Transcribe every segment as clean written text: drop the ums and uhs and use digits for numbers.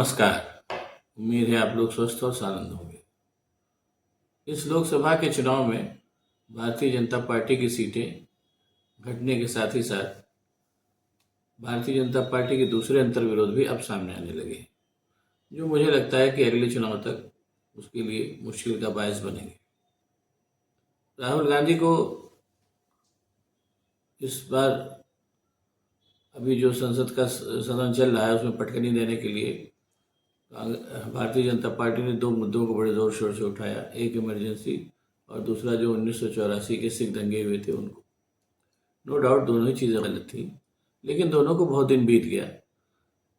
नमस्कार। उम्मीद है आप लोग स्वस्थ और आनंद होंगे। इस लोकसभा के चुनाव में भारतीय जनता पार्टी की सीटें घटने के साथ ही साथ भारतीय जनता पार्टी के दूसरे अंतर्विरोध भी अब सामने आने लगे हैं, जो मुझे लगता है कि अगले चुनाव तक उसके लिए मुश्किल का बायस बनेंगे। राहुल गांधी को इस बार अभी जो संसद का सदन चल रहा है उसमें पटकनी देने के लिए भारतीय जनता पार्टी ने दो मुद्दों को बड़े जोर शोर से उठाया। एक इमरजेंसी और दूसरा जो 1984 के सिख दंगे हुए थे उनको। नो डाउट दोनों ही चीज़ें गलत थी, लेकिन दोनों को बहुत दिन बीत गया।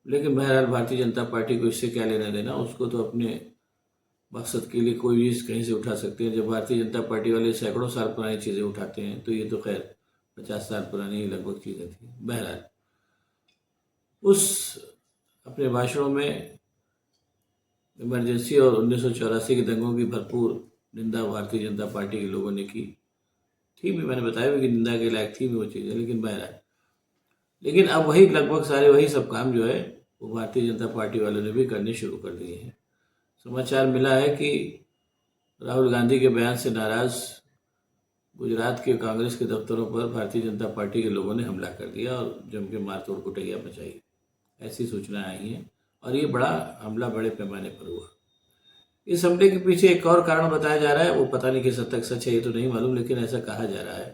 लेकिन बहरहाल भारतीय जनता पार्टी को इससे क्या लेना देना, उसको तो अपने मकसद के लिए कोई भी कहीं से उठा सकते हैं। जब भारतीय जनता पार्टी वाले सैकड़ों साल पुरानी चीज़ें उठाते हैं तो ये तो खैर 50 साल पुरानी लगभग चीज़ें थी। बहरहाल उस अपने भाषणों में इमरजेंसी और 1984 के दंगों की भरपूर निंदा भारतीय जनता पार्टी के लोगों ने की थी भी। मैंने बताया भी कि निंदा के लायक थी भी वो चीज़ें, लेकिन बहरहाल लेकिन अब वही लगभग सारे वही सब काम जो है वो भारतीय जनता पार्टी वालों ने भी करने शुरू कर दिए हैं। समाचार मिला है कि राहुल गांधी के बयान से नाराज गुजरात के कांग्रेस के दफ्तरों पर भारतीय जनता पार्टी के लोगों ने हमला कर दिया और जम के मारतोड़ कुटैया मचाई, ऐसी सूचनाएं आई हैं। और ये बड़ा हमला बड़े पैमाने पर हुआ। इस हमले के पीछे एक और कारण बताया जा रहा है, वो पता नहीं किस हद तक सच है ये तो नहीं मालूम, लेकिन ऐसा कहा जा रहा है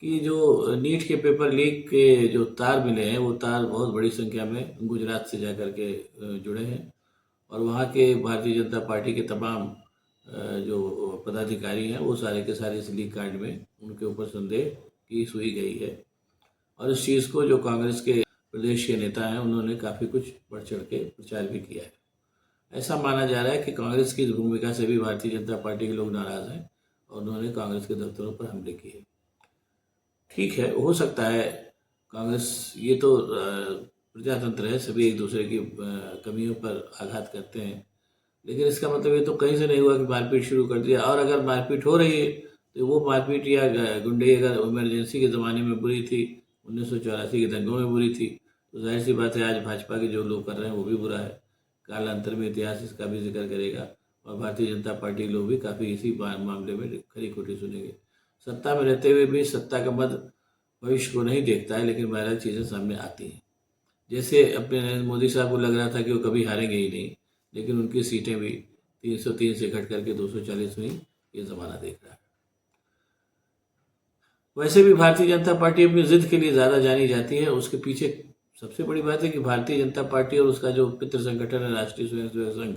कि जो नीट के पेपर लीक के जो तार मिले हैं वो तार बहुत बड़ी संख्या में गुजरात से जाकर के जुड़े हैं और वहाँ के भारतीय जनता पार्टी के तमाम जो पदाधिकारी हैं वो सारे के सारे इस लीक कांड में उनके ऊपर संदेह की सुई गई है। और इस चीज़ को जो कांग्रेस के प्रदेश के नेता हैं उन्होंने काफ़ी कुछ बढ़ चढ़ के प्रचार भी किया है। ऐसा माना जा रहा है कि कांग्रेस की इस भूमिका से भी भारतीय जनता पार्टी के लोग नाराज़ हैं और उन्होंने कांग्रेस के दफ्तरों पर हमले किए। ठीक है, हो सकता है कांग्रेस, ये तो प्रजातंत्र है, सभी एक दूसरे की कमियों पर आघात करते हैं, लेकिन इसका मतलब ये तो कहीं से नहीं हुआ कि मारपीट शुरू कर दिया। और अगर मारपीट हो रही है तो वो मारपीट या गुंडे अगर इमरजेंसी के ज़माने में बुरी थी, 1984 के दंगों में बुरी थी, तो जाहिर सी बात है आज भाजपा के जो लोग कर रहे हैं वो भी बुरा है। कालांतर में इतिहास इसका भी जिक्र करेगा और भारतीय जनता पार्टी के लोग भी काफ़ी इसी मामले में खरी खोटी सुनेंगे। सत्ता में रहते हुए भी सत्ता का मद भविष्य को नहीं देखता है, लेकिन बहरहाल चीज़ें सामने आती हैं। जैसे अपने नरेंद्र मोदी साहब को लग रहा था कि वो कभी हारेंगे ही नहीं, लेकिन उनकी सीटें भी 303 से घट करके 240 हुई, ये ज़माना देख रहा है। वैसे भी भारतीय जनता पार्टी अपनी जिद के लिए ज़्यादा जानी जाती है। उसके पीछे सबसे बड़ी बात है कि भारतीय जनता पार्टी और उसका जो मित्र संगठन है राष्ट्रीय स्वयंसेवक संघ,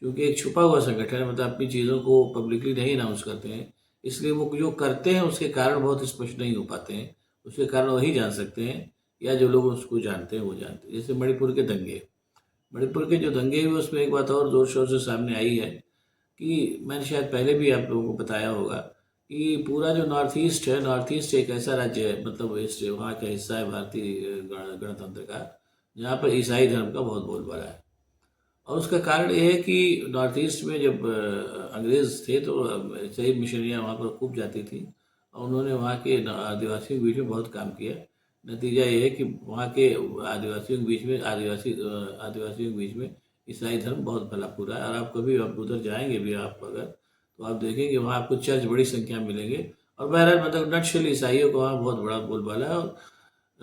क्योंकि एक छुपा हुआ संगठन है, मतलब अपनी चीज़ों को पब्लिकली नहीं अनाउंस करते हैं, इसलिए वो जो करते हैं उसके कारण बहुत स्पष्ट नहीं हो पाते हैं। उसके कारण वही जान सकते हैं या जो लोग उसको जानते हैं वो जानते हैं। जैसे मणिपुर के दंगे, मणिपुर के जो दंगे हुए उसमें एक बात और ज़ोर शोर से सामने आई है कि मैंने शायद पहले भी आप लोगों को बताया होगा कि पूरा जो नॉर्थ ईस्ट है, नॉर्थ ईस्ट एक ऐसा राज्य है, मतलब इस वहाँ का हिस्सा है भारतीय गणतंत्र का, जहाँ पर ईसाई धर्म का बहुत बोलबाला है। और उसका कारण ये है कि नॉर्थ ईस्ट में जब अंग्रेज़ थे तो ईसाई मिशनरियाँ वहाँ पर खूब जाती थी और उन्होंने वहाँ के आदिवासियों के बीच में बहुत काम किया। नतीजा ये है कि वहाँ के आदिवासियों के बीच में आदिवासियों के बीच में ईसाई धर्म बहुत फैला पूरा है। और आप कभी आप उधर जाएंगे भी आप अगर, तो आप देखेंगे वहाँ आपको चर्च बड़ी संख्या में मिलेंगे। और बहरहाल मतलब नटशेल ईसाइयों का वहाँ बहुत बड़ा बोलबाला है और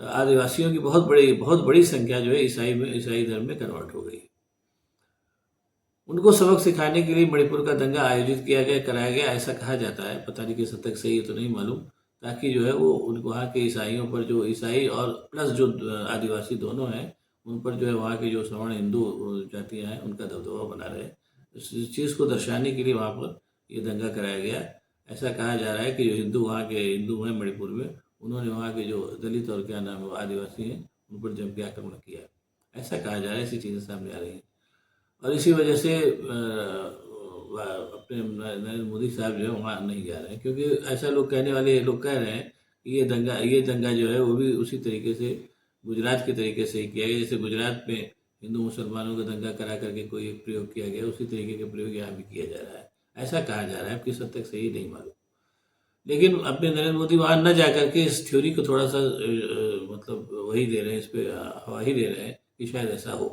आदिवासियों की बहुत बड़ी संख्या जो है ईसाई धर्म में कन्वर्ट हो गई। उनको सबक सिखाने के लिए मणिपुर का दंगा आयोजित कराया गया, ऐसा कहा जाता है। पता नहीं किस हद तक सही है तो नहीं मालूम, ताकि जो है वो उनको वहाँ के ईसाइयों पर, जो ईसाई और प्लस जो आदिवासी दोनों हैं, उन पर जो है वहाँ के जो सवर्ण हिंदू जातियाँ हैं उनका दबदबा बना रहे। इस चीज़ को दर्शाने के लिए वहाँ पर ये दंगा कराया गया। ऐसा कहा जा रहा है कि जो हिंदू हैं मणिपुर में, उन्होंने वहाँ के जो दलित और क्या नाम है आदिवासी हैं उन पर जम के आक्रमण किया, ऐसा कहा जा रहा है। ऐसी चीज़ें सामने आ रही हैं और इसी वजह से अपने नरेंद्र मोदी साहब जो है वहाँ नहीं जा रहे हैं, क्योंकि ऐसा लोग कहने वाले लोग कह रहे हैं कि ये दंगा जो है वो भी उसी तरीके से गुजरात के तरीके से ही किया गया, जैसे गुजरात में हिंदू मुसलमानों का दंगा करा करके कोई एक प्रयोग किया गया, उसी तरीके का प्रयोग यहाँ भी किया जा रहा है, ऐसा कहा जा रहा है। किस हद तक सही नहीं मालूम, लेकिन अपने नरेंद्र मोदी वहाँ न जा करके इस थ्योरी को थोड़ा सा मतलब वही दे रहे हैं, इस पर हवा ही दे रहे हैं कि शायद ऐसा हो।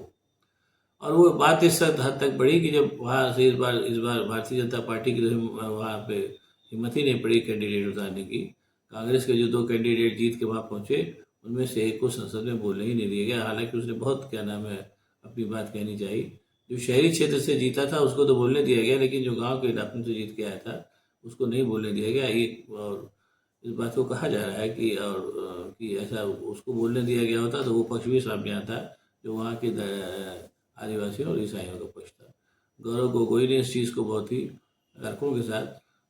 और वो बात इस हद तक बढ़ी कि जब वहाँ से इस बार भारतीय जनता पार्टी की वहाँ पे हिम्मत ही नहीं पड़ी कैंडिडेट उतारने की। कांग्रेस के जो 2 कैंडिडेट जीत के वहाँ पहुँचे, उनमें से एक को संसद में बोलने ही नहीं दिया गया। हालांकि उसने बहुत क्या नाम है अपनी बात कहनी चाहिए। जो शहरी क्षेत्र से जीता था उसको तो बोलने दिया गया, लेकिन जो गांव के इलाकों से जीत के आया था उसको नहीं बोलने दिया गया। ये और इस बात को कहा जा रहा है कि कि ऐसा उसको बोलने दिया गया होता तो वो पक्ष भी सामने आता जो वहाँ के आदिवासियों और ईसाइयों का पक्ष था। गौरव गोगोई ने इस चीज़ को बहुत ही तर्कों के साथ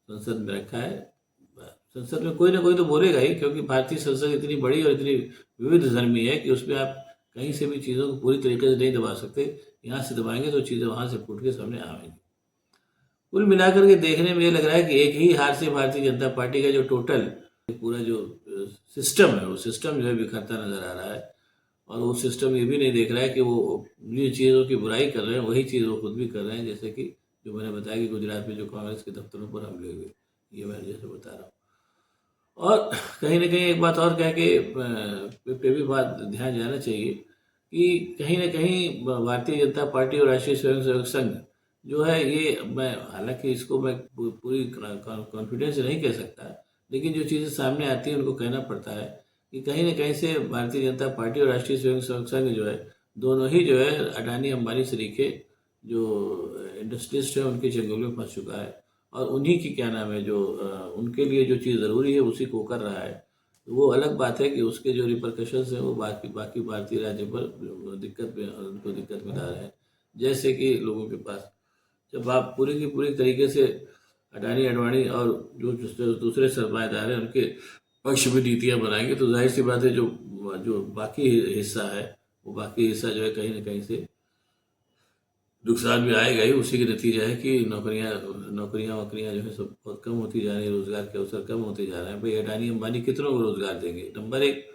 संसद में रखा है। संसद में कोई ना कोई तो बोलेगा ही, क्योंकि भारतीय संसद इतनी बड़ी और इतनी विविध धर्मी है कि उसमें आप कहीं से भी चीज़ों को पूरी तरीके से नहीं दबा सकते। यहाँ से दबाएंगे तो चीज़ें वहाँ से फूट के सामने आएंगी। कुल मिलाकर के देखने में ये लग रहा है कि एक ही हार से भारतीय जनता पार्टी का जो टोटल पूरा जो सिस्टम है वो सिस्टम जो है बिखरता नजर आ रहा है। और वो सिस्टम ये भी नहीं देख रहा है कि वो जिन चीज़ों की बुराई कर रहे हैं वही चीज़ वो खुद भी कर रहे हैं। जैसे कि जो मैंने बताया कि गुजरात में जो कांग्रेस के दफ्तरों पर हमले हुए, ये मैं जैसे बता रहा हूँ। और कहीं ना कहीं एक बात और कह के पे भी बात ध्यान जाना चाहिए कि कहीं ना कहीं भारतीय जनता पार्टी और राष्ट्रीय स्वयंसेवक संघ जो है, ये मैं हालांकि इसको मैं पूरी कॉन्फिडेंस से नहीं कह सकता, लेकिन जो चीज़ें सामने आती हैं उनको कहना पड़ता है कि कहीं ना कहीं से भारतीय जनता पार्टी और राष्ट्रीय स्वयंसेवक संघ जो है, दोनों ही जो है अडानी अंबानी सरीखे जो इंडस्ट्रियलिस्ट है उनके चंगुल में फंस चुका है। और उन्हीं की क्या नाम है जो उनके लिए जो चीज़ ज़रूरी है उसी को कर रहा है। तो वो अलग बात है कि उसके जो रिपरकशंस हैं वो बाकी बाकी भारतीय राज्यों पर दिक्कत में उनको दिक्कत में ला रहे हैं। जैसे कि लोगों के पास जब आप पूरी की पूरी तरीके से अडानी अडवाणी और जो दूसरे सरमाएदार हैं उनके पक्ष में नीतियाँ बनाएंगे तो जाहिर सी बात है जो जो बाकी हिस्सा है वो बाकी हिस्सा जो है कहीं ना कहीं से नुकसान भी आएगा ही। उसी के नतीजा है कि नौकरियां वोकरियां जो है सब बहुत कम होती जा रही है, रोजगार के अवसर कम होते जा रहे हैं। भाई अडानी अंबानी कितनों को रोजगार देंगे? नंबर एक,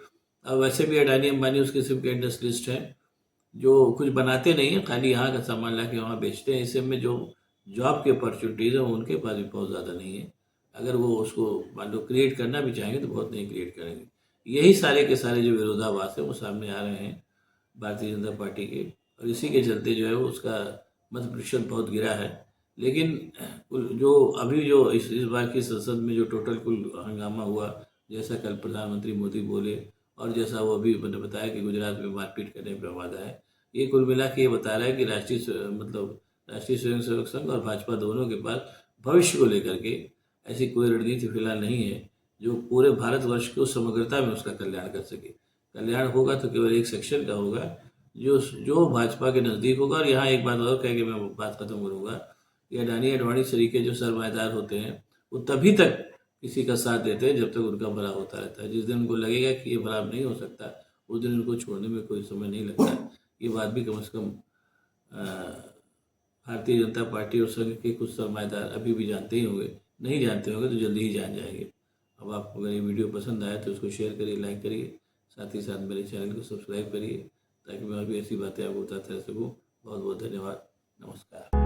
अब वैसे भी अडानी अंबानी उस किस्म के इंडस्ट्रियलिस्ट हैं जो कुछ बनाते नहीं है, खाली यहाँ का सामान ला के वहाँ बेचते हैं। इससे में जो जॉब की अपॉर्चुनिटीज़ है उनके पास भी बहुत ज़्यादा नहीं है। अगर वो उसको मान लो क्रिएट करना भी चाहेंगे तो बहुत नहीं क्रिएट करेंगे। यही सारे के सारे जो विरोधाभास है वो सामने आ रहे हैं भारतीय जनता पार्टी के, और इसी के चलते जो है वो उसका मत प्रतिशत बहुत गिरा है। लेकिन जो अभी जो इस बार की संसद में जो टोटल कुल हंगामा हुआ, जैसा कल प्रधानमंत्री मोदी बोले और जैसा वो अभी मैंने बताया कि गुजरात में मारपीट करने पर वादा है, ये कुल मिला के ये बता रहा है कि राष्ट्रीय स्वयंसेवक संघ और भाजपा दोनों के पास भविष्य को लेकर के ऐसी कोई रणनीति फिलहाल नहीं है जो पूरे भारतवर्ष को समग्रता में उसका कल्याण कर सके। कल्याण होगा तो केवल एक सेक्शन का होगा जो जो भाजपा के नज़दीक होगा। और यहाँ एक बात और कह के मैं बात खत्म करूँगा कि अडानी अडवाणी तरीके जो सरमाएदार होते हैं वो तभी तक किसी का साथ देते हैं जब तक उनका भला होता रहता है। जिस दिन उनको लगेगा कि ये भला नहीं हो सकता उस दिन उनको छोड़ने में कोई समय नहीं लगता। ये बात भी कम से कम भारतीय जनता पार्टी और संघ के कुछ सरमाएदार अभी भी जानते ही होंगे, नहीं जानते होंगे तो जल्दी ही जान जाएंगे। अब आपको अगर ये वीडियो पसंद आया तो उसको शेयर करिए, लाइक करिए, साथ ही साथ मेरे चैनल को सब्सक्राइब करिए ताकि मैं भी ऐसी बातें आपको बताते रह सकूँ। बहुत बहुत धन्यवाद। नमस्कार।